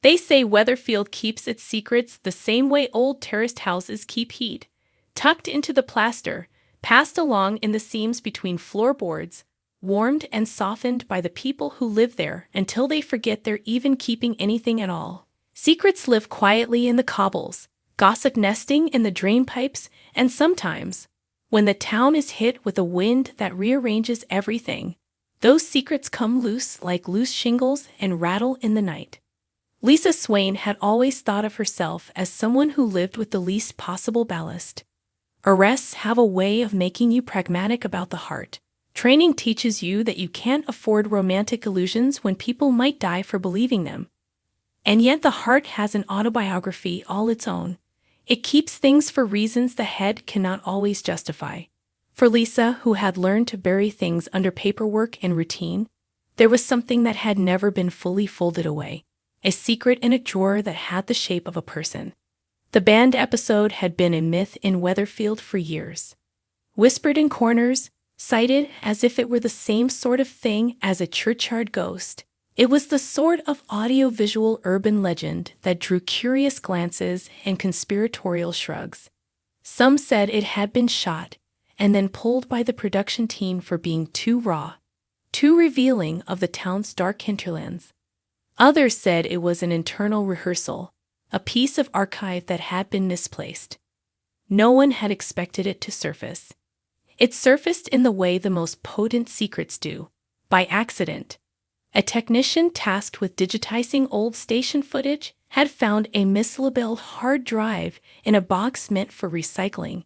They say Weatherfield keeps its secrets the same way old terraced houses keep heat, tucked into the plaster, passed along in the seams between floorboards, warmed and softened by the people who live there until they forget they're even keeping anything at all. Secrets live quietly in the cobbles, gossip nesting in the drain pipes, and sometimes, when the town is hit with a wind that rearranges everything, those secrets come loose like loose shingles and rattle in the night. Lisa Swain had always thought of herself as someone who lived with the least possible ballast. Arrests have a way of making you pragmatic about the heart. Training teaches you that you can't afford romantic illusions when people might die for believing them. And yet the heart has an autobiography all its own. It keeps things for reasons the head cannot always justify. For Lisa, who had learned to bury things under paperwork and routine, there was something that had never been fully folded away, a secret in a drawer that had the shape of a person. The band episode had been a myth in Weatherfield for years. Whispered in corners, cited as if it were the same sort of thing as a churchyard ghost, it was the sort of audio-visual urban legend that drew curious glances and conspiratorial shrugs. Some said it had been shot and then pulled by the production team for being too raw, too revealing of the town's dark hinterlands. Others said it was an internal rehearsal, a piece of archive that had been misplaced. No one had expected it to surface. It surfaced in the way the most potent secrets do, by accident. A technician tasked with digitizing old station footage had found a mislabeled hard drive in a box meant for recycling.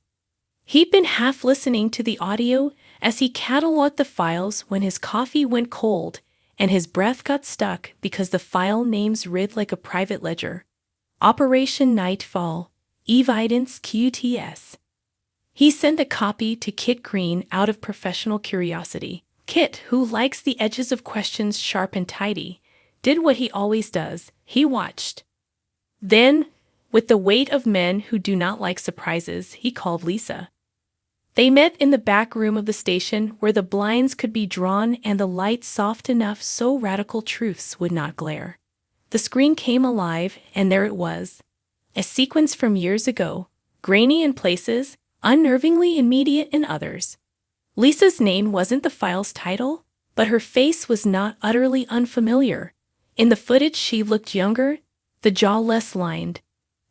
He'd been half listening to the audio as he cataloged the files when his coffee went cold and his breath got stuck because the file names read like a private ledger. Operation Nightfall, Evidence QTS. He sent a copy to Kit Green out of professional curiosity. Kit, who likes the edges of questions sharp and tidy, did what he always does. He watched. Then, with the weight of men who do not like surprises, he called Lisa. They met in the back room of the station where the blinds could be drawn and the light soft enough so radical truths would not glare. The screen came alive, and there it was. A sequence from years ago, grainy in places, unnervingly immediate in others. Lisa's name wasn't the file's title, but her face was not utterly unfamiliar. In the footage she looked younger, the jaw less lined,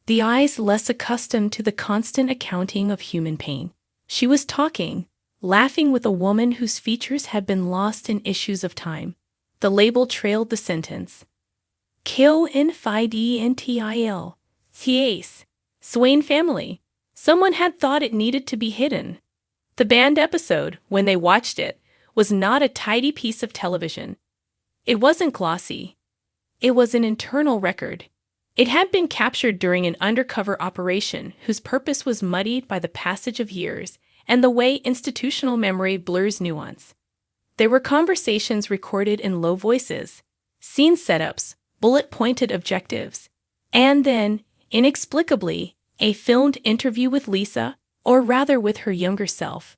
the eyes less accustomed to the constant accounting of human pain. She was talking, laughing with a woman whose features had been lost in issues of time. The label trailed the sentence. KONFIDENTIL. TACE. Swain family. Someone had thought it needed to be hidden. The band episode, when they watched it, was not a tidy piece of television. It wasn't glossy. It was an internal record. It had been captured during an undercover operation whose purpose was muddied by the passage of years and the way institutional memory blurs nuance. There were conversations recorded in low voices, scene setups, bullet-pointed objectives, and then, inexplicably, a filmed interview with Lisa, or rather with her younger self,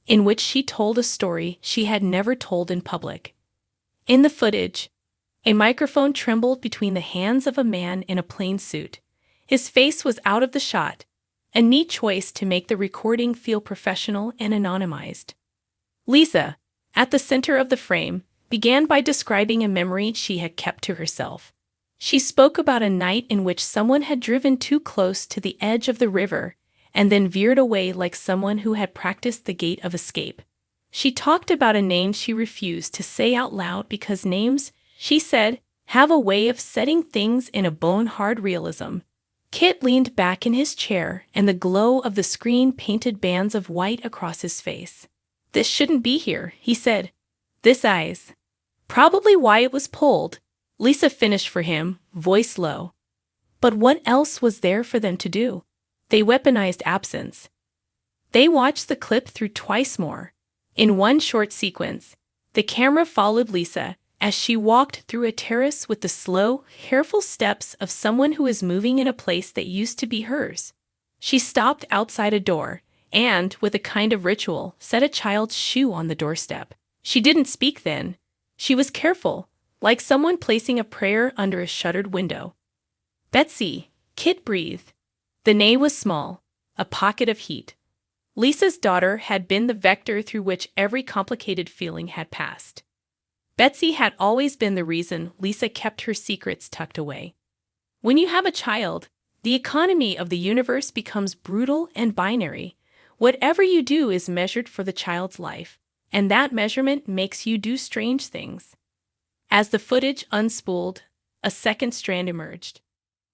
in which she told a story she had never told in public. In the footage, a microphone trembled between the hands of a man in a plain suit. His face was out of the shot, a neat choice to make the recording feel professional and anonymized. Lisa, at the center of the frame, began by describing a memory she had kept to herself. She spoke about a night in which someone had driven too close to the edge of the river and then veered away like someone who had practiced the gate of escape. She talked about a name she refused to say out loud because names, she said, have a way of setting things in a bone-hard realism. Kit leaned back in his chair, and the glow of the screen painted bands of white across his face. "This shouldn't be here," he said. "This eyes." "Probably why it was pulled," Lisa finished for him, voice low. But what else was there for them to do? They weaponized absence. They watched the clip through twice more. In one short sequence, the camera followed Lisa as she walked through a terrace with the slow, careful steps of someone who is moving in a place that used to be hers. She stopped outside a door and, with a kind of ritual, set a child's shoe on the doorstep. She didn't speak then. She was careful, like someone placing a prayer under a shuttered window. Betsy, Kit breathed. The nay was small, a pocket of heat. Lisa's daughter had been the vector through which every complicated feeling had passed. Betsy had always been the reason Lisa kept her secrets tucked away. When you have a child, the economy of the universe becomes brutal and binary. Whatever you do is measured for the child's life, and that measurement makes you do strange things. As the footage unspooled, a second strand emerged.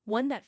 One that